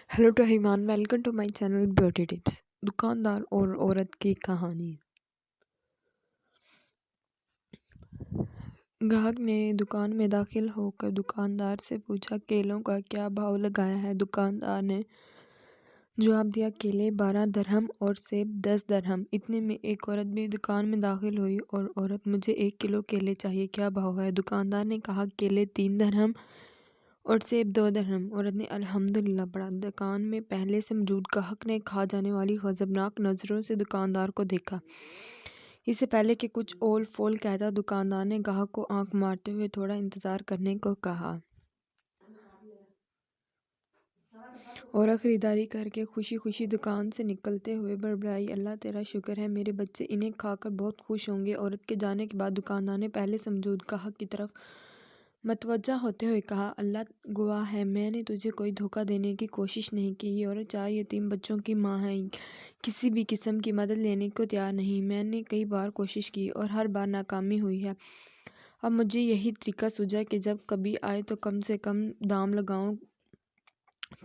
Hello to everyone, welcome to my channel beauty tips. दुकानदार और औरत की कहानी। ग्राहक ने दुकान में दाखिल होकर दुकानदार से पूछा, केलों का क्या भाव लगाया है। दुकानदार ने जवाब दिया, केले 12 दरहम और सेब 10 दरहम। इतने में एक औरत भी दुकान में दाखिल हुई और औरत, मुझे 1 किलो केले चाहिए, क्या भाव है। दुकानदार ने कहा, केले 3 दरहम और सेब 2 दरहम। औरत ने अल्हम्दुलिल्लाह पढ़ा। दुकान में पहले से मौजूद ग्राहक ने खा जाने वाली गजबनाक नजरों से दुकानदार को देखा। इससे पहले कि कुछ ओल फोल कहता, दुकानदार ने ग्राहक को आंख मारते हुए थोड़ा इंतजार करने को कहा। औरत खरीदारी करके खुशी खुशी दुकान से निकलते हुए बड़बड़ाई, अल्लाह तेरा शुक्र है, मेरे बच्चे इन्हें खाकर बहुत खुश होंगे। औरत के जाने के बाद दुकानदार ने पहले से मौजूद ग्राहक की तरफ मतवज्जा होते हुए कहा, अल्लाह गवाह है, मैंने तुझे कोई धोखा देने की कोशिश नहीं की। ये औरत 4 यतीम बच्चों की माँ है, किसी भी किस्म की मदद लेने को तैयार नहीं। मैंने कई बार कोशिश की और हर बार नाकामी हुई है। अब मुझे यही तरीका सूझा कि जब कभी आए तो कम से कम दाम लगाऊं,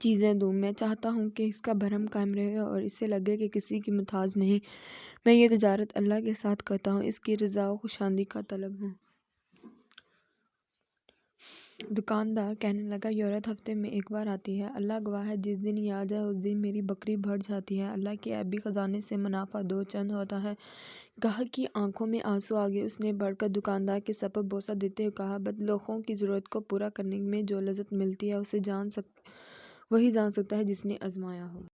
चीज़ें दूं। मैं चाहता हूं कि इसका भरम कायम रहे और इससे लगे कि किसी की मुताज नहीं। मैं ये तिजारत अल्लाह के साथ करता हूँ, इसकी रज़ा और खुशामदी का तलब हूँ। दुकानदार कहने लगा, ये औरत हफ्ते में एक बार आती है, अल्लाह गवाह है, जिस दिन ये आ जाए उस दिन मेरी बकरी बढ़ जाती है। अल्लाह के ऐबी खजाने से मुनाफा दो चंद होता है। ग्राहक की आंखों में आंसू आ गए। उसने बढ़कर दुकानदार के सर पर बोसा देते हुए कहा, बदलोखों की जरूरत को पूरा करने में जो लज्जत मिलती है वही जान सकता है जिसने आजमाया हो।